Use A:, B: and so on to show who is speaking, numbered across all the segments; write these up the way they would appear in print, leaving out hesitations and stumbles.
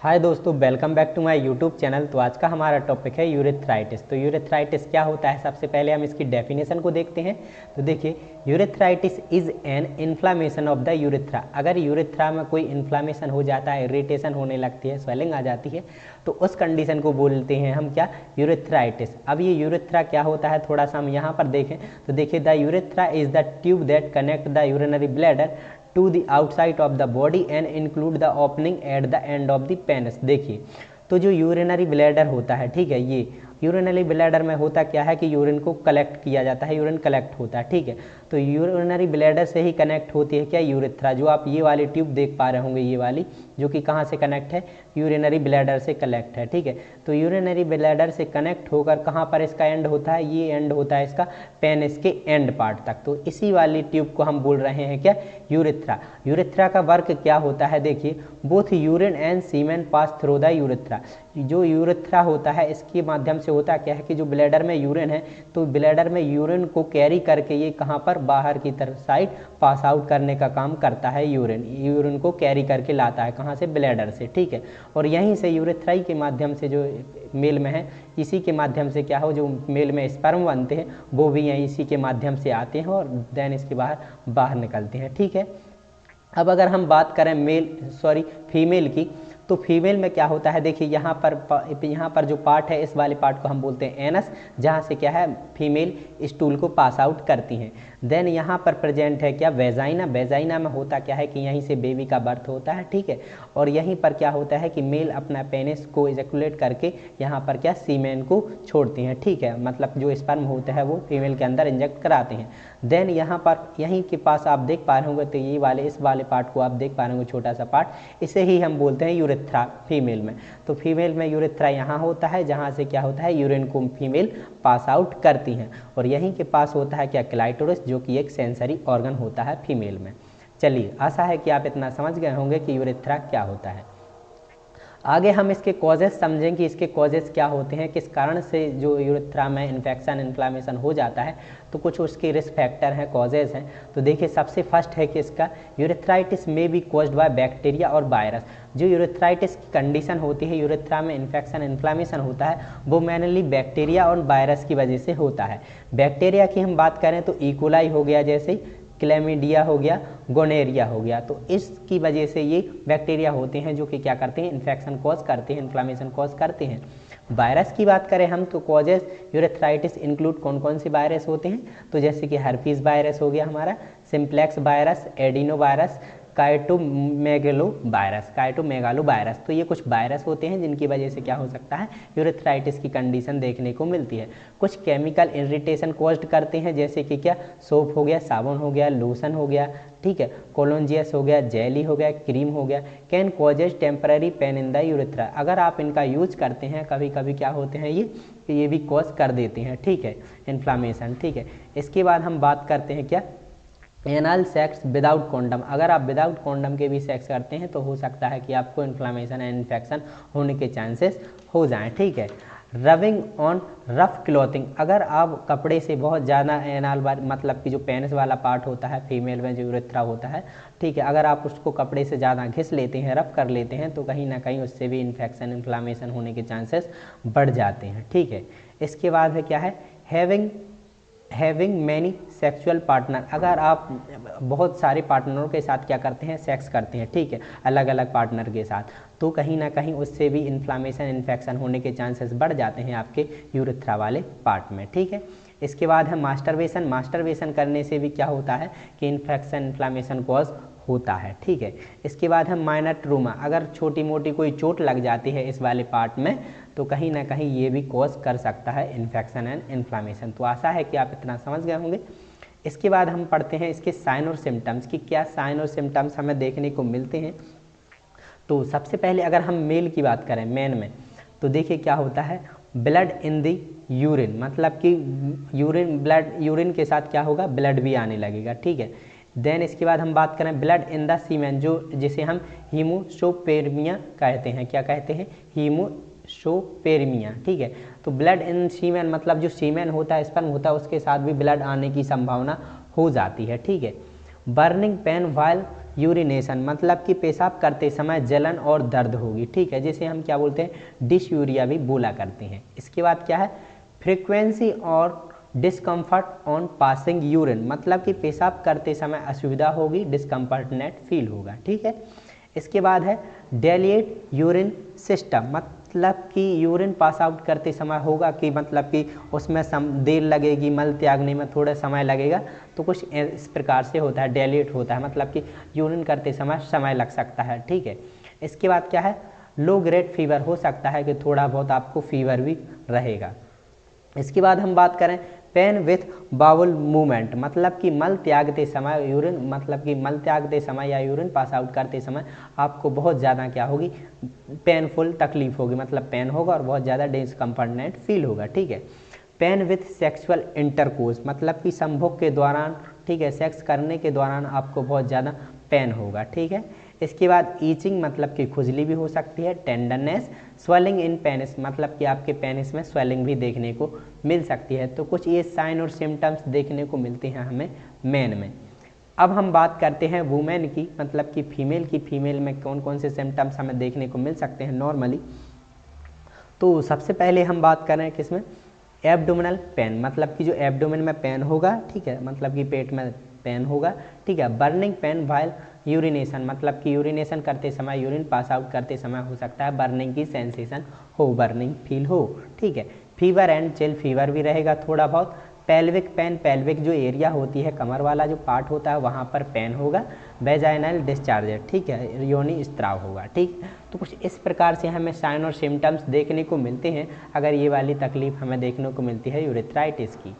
A: हाय दोस्तों, welcome back to my YouTube channel. तो आज का हमारा टॉपिक है यूरेथ्राइटिस। तो यूरेथ्राइटिस क्या होता है, सबसे पहले हम इसकी डेफिनेशन को देखते हैं। तो देखिए, urethritis is an inflammation of the urethra. अगर यूरेथ्रा में कोई इन्फ्लामेशन हो जाता है, इरिटेशन होने लगती है, स्वेलिंग आ जाती है, तो उस कंडीशन को बोलते हैं हम क्या, यूरेथ्राइटिस। अब ये यूरेथ्रा क्या होता है, थोड़ा सा हम यहाँ पर देखें तो देखिए, the urethra is the tube that connect the urinary bladder to the outside of the body and include the opening at the end of the penis। देखिए, तो जो यूरिनरी ब्लैडर होता है, ठीक है, ये यूरिनरी ब्लैडर में होता क्या है कि यूरिन को कलेक्ट किया जाता है, यूरिन कलेक्ट होता है, ठीक है। तो यूरिनरी ब्लैडर से ही कनेक्ट होती है क्या, यूरेथ्रा। जो आप ये वाली ट्यूब देख पा रहे होंगे, ये वाली जो कि कहाँ से कनेक्ट है, यूरिनरी ब्लैडर से कनेक्ट है, ठीक है। तो यूरिनरी ब्लैडर से कनेक्ट होकर कहाँ पर इसका एंड होता है, ये एंड होता है इसका पेनिस के एंड पार्ट तक। तो इसी वाली ट्यूब को हम बोल रहे हैं क्या, यूरेथ्रा। यूरेथ्रा का वर्क क्या होता है, देखिए, both urine and semen pass through the urethra. जो यूरेथ्रा होता है, इसके माध्यम से होता क्या है कि जो ब्लैडर में यूरिन है, तो ब्लैडर में यूरिन को कैरी करके ये कहाँ पर, बाहर की तरफ साइड पास आउट करने का काम करता है। यूरिन को कैरी करके लाता है, कहाँ से, ब्लैडर से, ठीक है। और यहीं से यूरेथ्राई के माध्यम से जो मेल में है, इसी के माध्यम से क्या हो, जो मेल में स्पर्म बनते हैं वो भी यहीं इसी के माध्यम से आते हैं और देन इसके बाहर निकलते हैं, ठीक है। अब अगर हम बात करें फीमेल की, तो फीमेल में क्या होता है, देखिए यहाँ पर जो पार्ट है, इस वाले पार्ट को हम बोलते हैं एनस, जहाँ से क्या है, फीमेल स्टूल को पास आउट करती हैं। देन यहाँ पर प्रेजेंट है क्या, वेजाइना। वेजाइना में होता क्या है कि यहीं से बेबी का बर्थ होता है, ठीक है। और यहीं पर क्या होता है कि मेल अपना पेनिस को इजैकुलेट करके यहाँ पर क्या, सीमेन को छोड़ते हैं, ठीक है। मतलब जो स्पर्म होता है वो फीमेल के अंदर इंजेक्ट कराते हैं। देन यहाँ पर यहीं के पास आप देख पा रहे होंगे, तो इस वाले पार्ट को आप देख पा रहे होंगे, छोटा सा पार्ट, इसे ही हम बोलते हैं यूरेथ्रा फीमेल में। तो फीमेल में यूरेथ्रा यहाँ होता है, जहाँ से क्या होता है, यूरिन को फीमेल पास आउट करती हैं। और यहीं के पास होता है क्या, क्लाइटोरिस, जो कि एक सेंसरी ऑर्गन होता है फीमेल में। चलिए, आशा है कि आप इतना समझ गए होंगे कि यूरेथ्रा क्या होता है। आगे हम इसके कॉजेस समझें कि इसके कॉजेस क्या होते हैं, किस कारण से जो यूरेथ्रा में इन्फेक्शन इन्फ्लामेशन हो जाता है। तो कुछ उसके रिस्क फैक्टर हैं, कॉजेज हैं। तो देखिए, सबसे फर्स्ट है कि इसका यूरेथ्राइटिस में बी कॉज्ड बाय बैक्टीरिया और वायरस। जो यूरेथ्राइटिस की कंडीशन होती है, यूरेथ्रा में इन्फेक्शन इन्फ्लामेशन होता है, वो मेनली बैक्टीरिया और वायरस की वजह से होता है। बैक्टीरिया की हम बात करें तो इकोलाई हो गया, जैसे क्लेमिडिया हो गया, गोनेरिया हो गया। तो इसकी वजह से ये बैक्टीरिया होते हैं जो कि क्या करते हैं, इन्फेक्शन कॉज करते हैं, इन्फ्लामेशन कॉज करते हैं। वायरस की बात करें हम तो कॉजेज यूरेथ्राइटिस इंक्लूड कौन कौन से वायरस होते हैं, तो जैसे कि हर्पीज वायरस हो गया हमारा, simplex virus, adenovirus, cytomegalovirus. तो ये कुछ वायरस होते हैं जिनकी वजह से क्या हो सकता है, यूरेथ्राइटिस की कंडीशन देखने को मिलती है। कुछ केमिकल इरिटेशन कॉज्ड करते हैं, जैसे कि क्या, सोप हो गया, साबुन हो गया, लोशन हो गया, ठीक है, कोलोंजियस हो गया, जेली हो गया, क्रीम हो गया। Can causes temporary pain in the urethra. अगर आप इनका यूज करते हैं, कभी कभी क्या होते हैं, ये भी कॉज कर देते हैं, ठीक है, इन्फ्लामेशन, ठीक है। इसके बाद हम बात करते हैं क्या, एनल सेक्स विदाउट कॉन्डम। अगर आप विदाउट कॉन्डम के भी सेक्स करते हैं तो हो सकता है कि आपको इन्फ्लामेशन एंड इन्फेक्शन होने के चांसेस हो जाएं, ठीक है। Rubbing on rough clothing. अगर आप कपड़े से बहुत ज़्यादा एनाल मतलब कि जो पेनिस वाला पार्ट होता है फीमेल में, जो यूरेथ्रा होता है, ठीक है, अगर आप उसको कपड़े से ज़्यादा घिस लेते हैं, रफ कर लेते हैं, तो कहीं ना कहीं उससे भी इन्फेक्शन इन्फ्लामेशन होने के चांसेस बढ़ जाते हैं, ठीक है। इसके बाद है क्या है, हैविंग मैनी सेक्सुअल पार्टनर। अगर आप बहुत सारे पार्टनरों के साथ क्या करते हैं, सेक्स करते हैं, ठीक है, अलग अलग पार्टनर के साथ, तो कहीं ना कहीं उससे भी इन्फ्लामेशन इन्फेक्शन होने के चांसेस बढ़ जाते हैं आपके यूरेथ्रा वाले पार्ट में, ठीक है। इसके बाद है मास्टरबेशन। मास्टरबेशन करने से भी क्या होता है कि इन्फेक्शन इन्फ्लामेशन कॉज होता है, ठीक है। इसके बाद है माइनर ट्रूमा। अगर छोटी मोटी कोई चोट लग जाती है इस वाले पार्ट में, तो कहीं ना कहीं ये भी कॉज कर सकता है इन्फेक्शन एंड इन्फ्लामेशन। तो आशा है कि आप इतना समझ गए होंगे। इसके बाद हम पढ़ते हैं इसके साइन और सिम्टम्स की, क्या साइन और सिम्टम्स हमें देखने को मिलते हैं। तो सबसे पहले अगर हम मेल की बात करें, मेन में, तो देखिए क्या होता है, ब्लड इन दी यूरिन, मतलब कि यूरिन के साथ क्या होगा, ब्लड भी आने लगेगा, ठीक है। देन इसके बाद हम बात करें ब्लड इन द सीमेन, जिसे हम हीमोशोपेरमिया कहते हैं, क्या कहते हैं, हीमोशोपेरमिया, ठीक है। तो ब्लड इन सीमेन मतलब जो सीमेन होता है, स्पर्म होता है, उसके साथ भी ब्लड आने की संभावना हो जाती है, ठीक है। बर्निंग पेन वाइल यूरिनेशन मतलब कि पेशाब करते समय जलन और दर्द होगी, ठीक है, जिसे हम क्या बोलते हैं, डिसयूरिया भी बोला करते हैं। इसके बाद क्या है, फ्रीक्वेंसी और डिस्कम्फर्ट ऑन पासिंग यूरिन मतलब कि पेशाब करते समय असुविधा होगी, डिस्कम्फर्टनेट फील होगा, ठीक है। इसके बाद है डेलिएट यूरिन सिस्टम मतलब कि यूरिन पास आउट करते समय होगा कि मतलब कि उसमें देर लगेगी, मल त्यागने में थोड़ा समय लगेगा, तो कुछ इस प्रकार से होता है, डेलिएट होता है मतलब कि यूरिन करते समय लग सकता है, ठीक है। इसके बाद क्या है, लो ग्रेड फीवर हो सकता है कि थोड़ा बहुत आपको फीवर भी रहेगा। इसके बाद हम बात करें पेन विथ बाउल मूवमेंट मतलब कि मल त्यागते समय यूरिन मतलब कि मल त्यागते समय या यूरिन पास आउट करते समय आपको बहुत ज़्यादा क्या होगी, पेनफुल तकलीफ होगी, मतलब पेन होगा और बहुत ज़्यादा डिस्कम्फर्टनेट फील होगा, ठीक है। पेन विथ सेक्सुअल इंटरकोर्स मतलब कि संभोग के दौरान, ठीक है, सेक्स करने के दौरान आपको बहुत ज़्यादा पेन होगा, ठीक है। इसके बाद ईचिंग मतलब कि खुजली भी हो सकती है, टेंडरनेस, स्वेलिंग इन पेनिस मतलब कि आपके पेनिस में स्वेलिंग भी देखने को मिल सकती है। तो कुछ ये साइन और सिम्टम्स देखने को मिलते हैं हमें मेन में। अब हम बात करते हैं वुमेन की मतलब कि फीमेल में कौन कौन से सिम्टम्स हमें देखने को मिल सकते हैं नॉर्मली। तो सबसे पहले हम बात कर रहे हैं किसमें, एब्डोमिनल पेन मतलब कि जो एब्डोमेन में पेन होगा, ठीक है, मतलब कि पेट में पेन होगा, ठीक है। बर्निंग पेन वाइल यूरिनेशन मतलब कि यूरिनेशन करते समय, यूरिन पास आउट करते समय हो सकता है बर्निंग की सेंसेशन हो, बर्निंग फील हो, ठीक है। फीवर एंड चिल फीवर भी रहेगा थोड़ा बहुत। पेल्विक पेन, पेल्विक जो एरिया होती है, कमर वाला जो पार्ट होता है वहाँ पर पेन होगा। वेजाइनल डिस्चार्ज, ठीक है, योनि स्त्राव होगा, ठीक। तो कुछ इस प्रकार से हमें साइन और सिम्टम्स देखने को मिलते हैं अगर ये वाली तकलीफ हमें देखने को मिलती है यूरेथ्राइटिस की।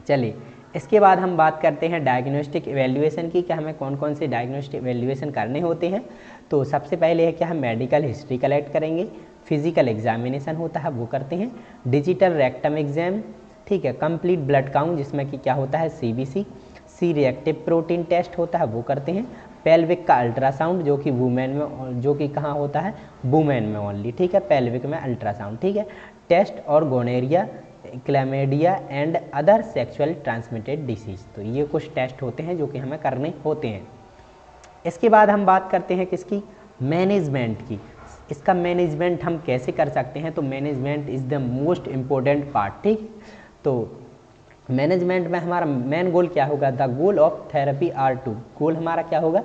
A: चलिए इसके बाद हम बात करते हैं डायग्नोस्टिक इवैल्यूएशन की, कि हमें कौन कौन से डायग्नोस्टिक इवैल्यूएशन करने होते हैं। तो सबसे पहले है कि हम मेडिकल हिस्ट्री कलेक्ट करेंगे, फिजिकल एग्जामिनेशन होता है वो करते हैं, डिजिटल रेक्टम एग्जाम, ठीक है, कंप्लीट ब्लड काउंट जिसमें कि क्या होता है CBC, C reactive protein test होता है वो करते हैं, पेल्विक का अल्ट्रासाउंड जो कि वुमेन में, जो कि कहाँ होता है, वुमेन में ओनली, ठीक है, पेल्विक में अल्ट्रासाउंड, ठीक है। टेस्ट और gonorrhoea, chlamydia and other sexual transmitted disease, तो ये कुछ टेस्ट होते हैं जो कि हमें करने होते हैं। इसके बाद हम बात करते हैं किसकी, मैनेजमेंट की। इसका मैनेजमेंट हम कैसे कर सकते हैं, तो management is the most important part, ठीक। तो मैनेजमेंट में हमारा मेन गोल क्या होगा, the goal of therapy are two, goal हमारा क्या होगा,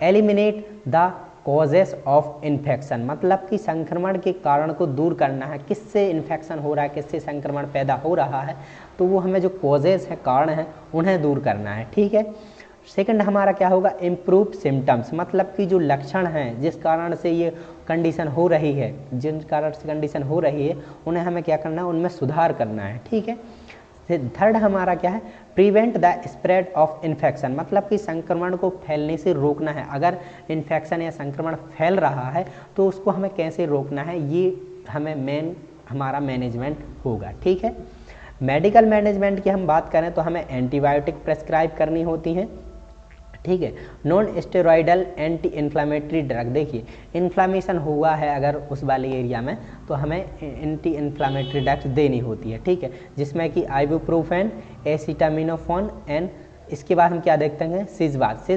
A: eliminate the causes of infection मतलब कि संक्रमण के कारण को दूर करना है, किससे इन्फेक्शन हो रहा है, किससे संक्रमण पैदा हो रहा है, तो वो हमें जो कॉजेस हैं, कारण हैं, उन्हें दूर करना है, ठीक है। सेकंड हमारा क्या होगा, इम्प्रूव सिम्टम्स मतलब कि जो लक्षण हैं जिस कारण से ये कंडीशन हो रही है, जिन कारण से कंडीशन हो रही है उन्हें हमें क्या करना है, उनमें सुधार करना है, ठीक है। थर्ड हमारा क्या है, prevent the spread of infection मतलब कि संक्रमण को फैलने से रोकना है, अगर इन्फेक्शन या संक्रमण फैल रहा है तो उसको हमें कैसे रोकना है, ये हमें मेन हमारा मैनेजमेंट होगा, ठीक है। मेडिकल मैनेजमेंट की हम बात करें तो हमें एंटीबायोटिक प्रेस्क्राइब करनी होती हैं, ठीक है। Non steroidal anti inflammatory drug, देखिए इन्फ्लामेशन हुआ है अगर उस वाले एरिया में तो हमें एंटी इन्फ्लामेटरी ड्रग्स देनी होती है, ठीक है, जिसमें कि आइबुप्रोफेन, एसिटामिनोफेन एंड इसके बाद हम क्या देखते हैं, सिजबात।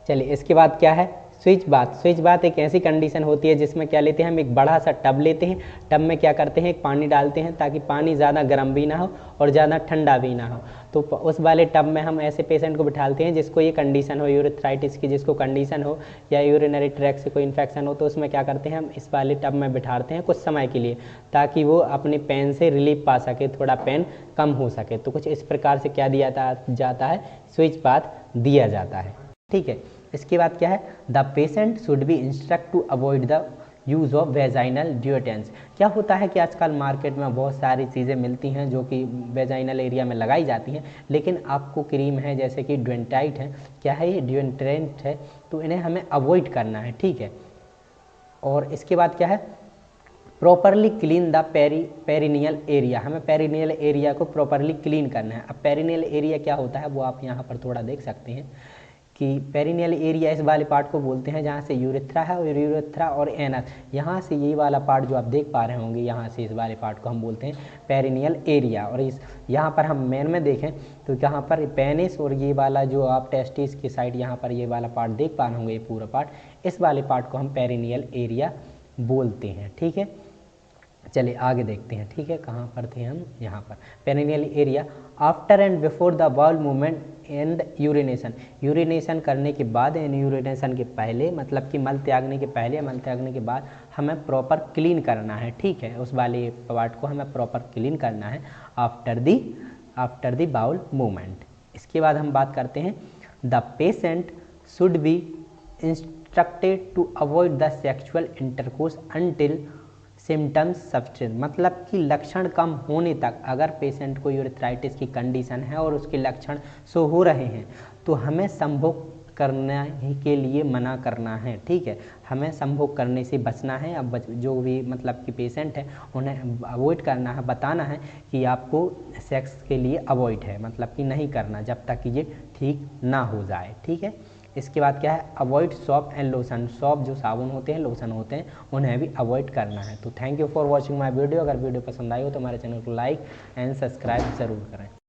A: चलिए इसके बाद क्या है, स्विच बाथ। स्विच बाथ एक ऐसी कंडीशन होती है जिसमें क्या लेते हैं, हम एक बड़ा सा टब लेते हैं, टब में क्या करते हैं, एक पानी डालते हैं ताकि पानी ज़्यादा गर्म भी ना हो और ज़्यादा ठंडा भी ना हो। तो उस वाले टब में हम ऐसे पेशेंट को बिठाते हैं जिसको ये कंडीशन हो यूरेथ्राइटिस की, जिसको कंडीशन हो या यूरिनरी ट्रैक से कोई इन्फेक्शन हो, तो उसमें क्या करते हैं, हम इस वाले टब में बिठाते हैं कुछ समय के लिए ताकि वो अपने पेन से रिलीफ पा सके, थोड़ा पेन कम हो सके। तो कुछ इस प्रकार से क्या दिया जाता है, स्विच बाथ दिया जाता है, ठीक है। इसके बाद क्या है, the patient should be instruct to avoid the use of vaginal deodorants. क्या होता है कि आजकल मार्केट में बहुत सारी चीज़ें मिलती हैं जो कि वेजाइनल एरिया में लगाई जाती हैं, लेकिन आपको क्रीम है जैसे कि ड्वेंटाइट है, क्या है ये, डिओड्रेंट है, तो इन्हें हमें अवॉइड करना है, ठीक है। और इसके बाद क्या है, properly clean the perineal area, हमें पेरिनियल एरिया को प्रॉपरली क्लीन करना है। अब पेरिनियल एरिया क्या होता है वो आप यहाँ पर थोड़ा देख सकते हैं, कि पेरिनियल एरिया इस वाले पार्ट को बोलते हैं जहाँ से यूरेथ्रा है, और यूरेथ्रा और एनस, यहाँ से ये वाला पार्ट जो आप देख पा रहे होंगे, यहाँ से इस वाले पार्ट को हम बोलते हैं पेरिनियल एरिया। और इस यहाँ पर हम मेन में देखें तो यहाँ पर पेनिस और ये वाला जो आप टेस्टिस की साइड यहाँ पर ये वाला पार्ट देख पा रहे होंगे, ये पूरा पार्ट, इस वाले पार्ट को हम पेरिनियल एरिया बोलते हैं। ठीक है, चलिए आगे देखते हैं। ठीक है, कहाँ पर थे हम, यहाँ पर perineal area. After and before the bowel movement and urination, urination करने के बाद एंड यूरिनेशन के पहले, मतलब कि मल त्यागने के पहले या मल त्यागने के बाद हमें प्रॉपर क्लीन करना है। ठीक है, उस वाले पार्ट को हमें प्रॉपर क्लीन करना है आफ्टर द बाउल मूवमेंट। इसके बाद हम बात करते हैं the patient should be instructed to avoid the sexual intercourse until symptoms substance, मतलब कि लक्षण कम होने तक, अगर पेशेंट को यूरेथ्राइटिस की कंडीशन है और उसके लक्षण शो हो रहे हैं तो हमें संभोग करने के लिए मना करना है। ठीक है, हमें संभोग करने से बचना है। अब जो भी मतलब कि पेशेंट है उन्हें अवॉइड करना है, बताना है कि आपको सेक्स के लिए अवॉइड है, मतलब कि नहीं करना जब तक कि ये ठीक ना हो जाए। ठीक है, इसके बाद क्या है, avoid shop and lotion, shop जो साबुन होते हैं, लोशन होते हैं, उन्हें भी अवॉइड करना है। तो thank you for watching my video. अगर वीडियो पसंद आई हो तो हमारे चैनल को लाइक एंड सब्सक्राइब ज़रूर करें।